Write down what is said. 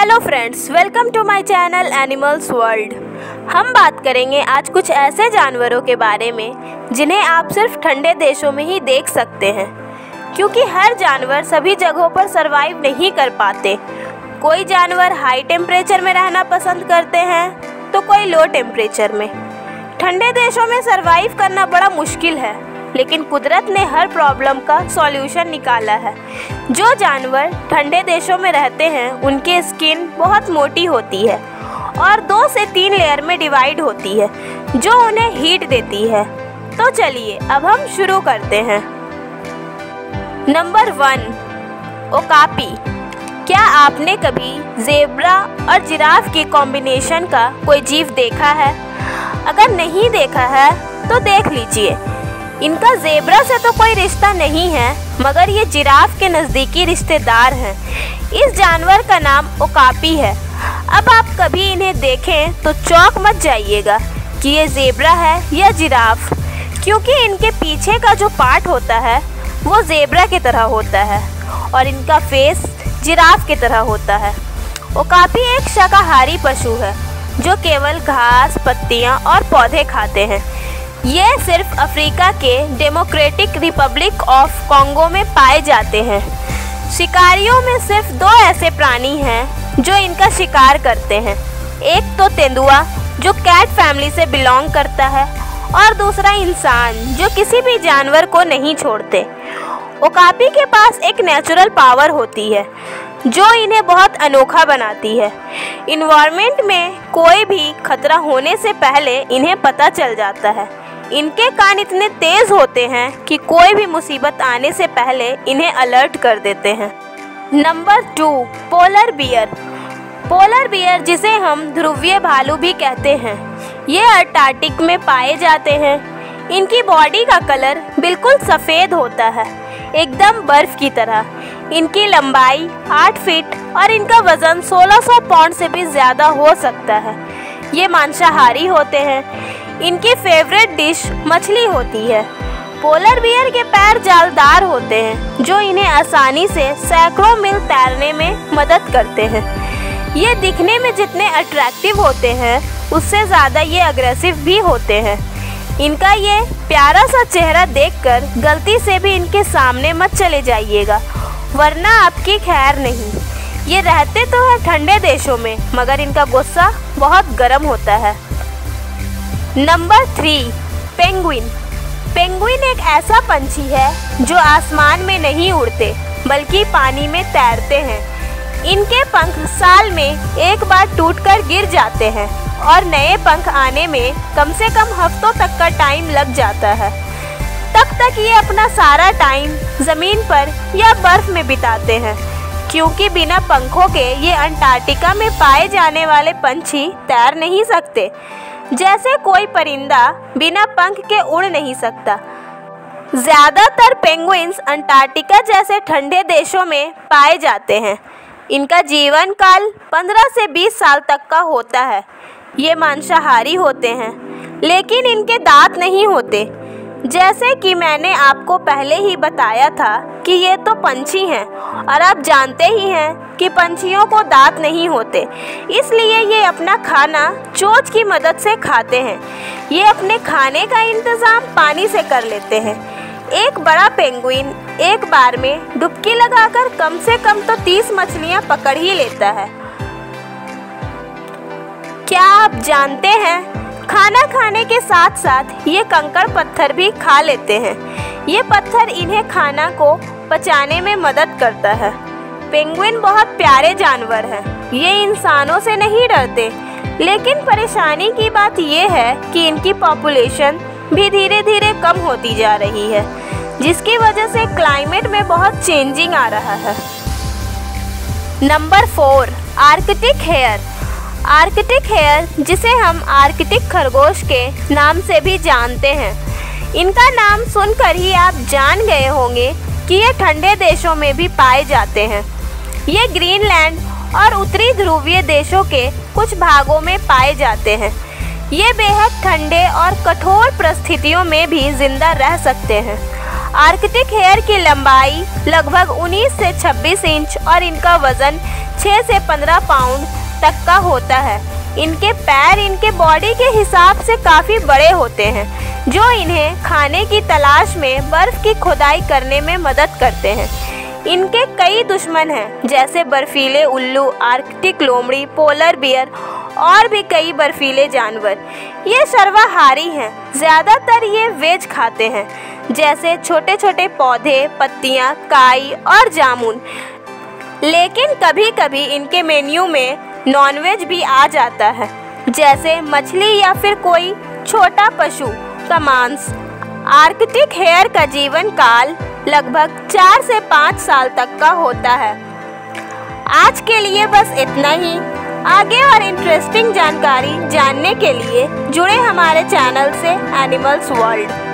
Hello friends, welcome to my channel animals world. हम बात करेंगे आज कुछ ऐसे जानवरों के बारे में जिन्हें आप सिर्फ ठंडे देशों में ही देख सकते हैं, क्योंकि हर जानवर सभी जगहों पर सरवाइव नहीं कर पाते। कोई जानवर हाई टेम्परेचर में रहना पसंद करते हैं तो कोई लो टेम्परेचर में। ठंडे देशों में सरवाइव करना बड़ा मुश्किल है, लेकिन कुदरत ने हर प्रॉब्लम का सॉल्यूशन निकाला है। जो जानवर ठंडे देशों में रहते हैं उनकी स्किन बहुत मोटी होती है और 2 से 3 लेयर में डिवाइड होती है, जो उन्हें हीट देती है। तो चलिए अब हम शुरू करते हैं। Number 1, okapi. क्या आपने कभी ज़ेब्रा और जिराफ के कॉम्बिनेशन का कोई जीव देखा है? अगर नहीं देखा है तो देख लीजिए। इनका ज़ेब्रा से तो कोई रिश्ता नहीं है, मगर ये जिराफ के नज़दीकी रिश्तेदार हैं। इस जानवर का नाम ओकापी है। अब आप कभी इन्हें देखें तो चौंक मत जाइएगा कि ये ज़ेब्रा है या जिराफ, क्योंकि इनके पीछे का जो पार्ट होता है वो ज़ेब्रा की तरह होता है और इनका फेस जिराफ की तरह होता है। ओकापी एक शाकाहारी पशु है जो केवल घास, पत्तियाँ और पौधे खाते हैं। ये सिर्फ अफ्रीका के डेमोक्रेटिक रिपब्लिक ऑफ कॉन्गो में पाए जाते हैं। शिकारियों में सिर्फ 2 ऐसे प्राणी हैं जो इनका शिकार करते हैं। एक तो तेंदुआ जो कैट फैमिली से बिलोंग करता है, और दूसरा इंसान जो किसी भी जानवर को नहीं छोड़ते। ओकापी के पास एक नेचुरल पावर होती है जो इन्हें बहुत अनोखा बनाती है। इन्वायरमेंट में कोई भी खतरा होने से पहले इन्हें पता चल जाता है। इनके कान इतने तेज होते हैं कि कोई भी मुसीबत आने से पहले इन्हें अलर्ट कर देते हैं। Number 2, polar bear. Polar bear, जिसे हम ध्रुवीय भालू भी कहते हैं, ये अंटार्कटिक में पाए जाते हैं। इनकी बॉडी का कलर बिल्कुल सफ़ेद होता है, एकदम बर्फ की तरह। इनकी लंबाई 8 फीट और इनका वज़न 1600 पाउंड से भी ज़्यादा हो सकता है। ये मांसाहारी होते हैं। इनकी फेवरेट डिश मछली होती है। पोलर बियर के पैर जालदार होते हैं जो इन्हें आसानी से सैकड़ों मील तैरने में मदद करते हैं। ये दिखने में जितने अट्रैक्टिव होते हैं उससे ज़्यादा ये अग्रेसिव भी होते हैं। इनका ये प्यारा सा चेहरा देखकर गलती से भी इनके सामने मत चले जाइएगा, वरना आपकी खैर नहीं। ये रहते तो है ठंडे देशों में, मगर इनका गुस्सा बहुत गर्म होता है। Number 3, penguin. पेंगुइन एक ऐसा पंछी है जो आसमान में नहीं उड़ते बल्कि पानी में तैरते हैं। इनके पंख साल में एक बार टूटकर गिर जाते हैं और नए पंख आने में कम से कम हफ्तों तक का टाइम लग जाता है। तब तक ये अपना सारा टाइम ज़मीन पर या बर्फ़ में बिताते हैं, क्योंकि बिना पंखों के ये अंटार्कटिका में पाए जाने वाले पंछी तैर नहीं सकते। जैसे कोई परिंदा बिना पंख के उड़ नहीं सकता। ज़्यादातर पेंगुइन्स अंटार्कटिका जैसे ठंडे देशों में पाए जाते हैं। इनका जीवन काल 15 से 20 साल तक का होता है। ये मांसाहारी होते हैं, लेकिन इनके दांत नहीं होते। जैसे कि मैंने आपको पहले ही बताया था कि ये तो पंछी हैं, और आप जानते ही हैं कि पंछियों को दांत नहीं होते, इसलिए ये अपना खाना चोंच की मदद से खाते हैं। ये अपने खाने का इंतज़ाम पानी से कर लेते हैं। एक बड़ा पेंगुइन एक बार में डुबकी लगाकर कम से कम तो 30 मछलियाँ पकड़ ही लेता है। क्या आप जानते हैं, खाना खाने के साथ साथ ये कंकड़ पत्थर भी खा लेते हैं। ये पत्थर इन्हें खाना को पचाने में मदद करता है। पेंगुइन बहुत प्यारे जानवर हैं। ये इंसानों से नहीं डरते, लेकिन परेशानी की बात ये है कि इनकी पॉपुलेशन भी धीरे धीरे कम होती जा रही है, जिसकी वजह से क्लाइमेट में बहुत चेंजिंग आ रहा है। Number 4, Arctic hare. Arctic hare, जिसे हम आर्कटिक खरगोश के नाम से भी जानते हैं, इनका नाम सुनकर ही आप जान गए होंगे कि ये ठंडे देशों में भी पाए जाते हैं। ये ग्रीनलैंड और उत्तरी ध्रुवीय देशों के कुछ भागों में पाए जाते हैं। ये बेहद ठंडे और कठोर परिस्थितियों में भी जिंदा रह सकते हैं। आर्कटिक हेयर की लंबाई लगभग 19 से 26 इंच और इनका वज़न 6 से 15 पाउंड तक का होता है। इनके पैर इनके बॉडी के हिसाब से काफ़ी बड़े होते हैं, जो इन्हें खाने की तलाश में बर्फ़ की खुदाई करने में मदद करते हैं। इनके कई दुश्मन हैं, जैसे बर्फीले उल्लू, आर्कटिक लोमड़ी, पोलर बियर और भी कई बर्फीले जानवर। ये सर्वाहारी हैं, ज़्यादातर ये वेज खाते हैं, जैसे छोटे छोटे पौधे, पत्तियाँ, काई और जामुन। लेकिन कभी कभी इनके मेन्यू में नॉनवेज भी आ जाता है, जैसे मछली या फिर कोई छोटा पशु का मांस। आर्कटिक हेयर का जीवन काल लगभग 4 से 5 साल तक का होता है। आज के लिए बस इतना ही। आगे और इंटरेस्टिंग जानकारी जानने के लिए जुड़े हमारे चैनल से एनिमल्स वर्ल्ड।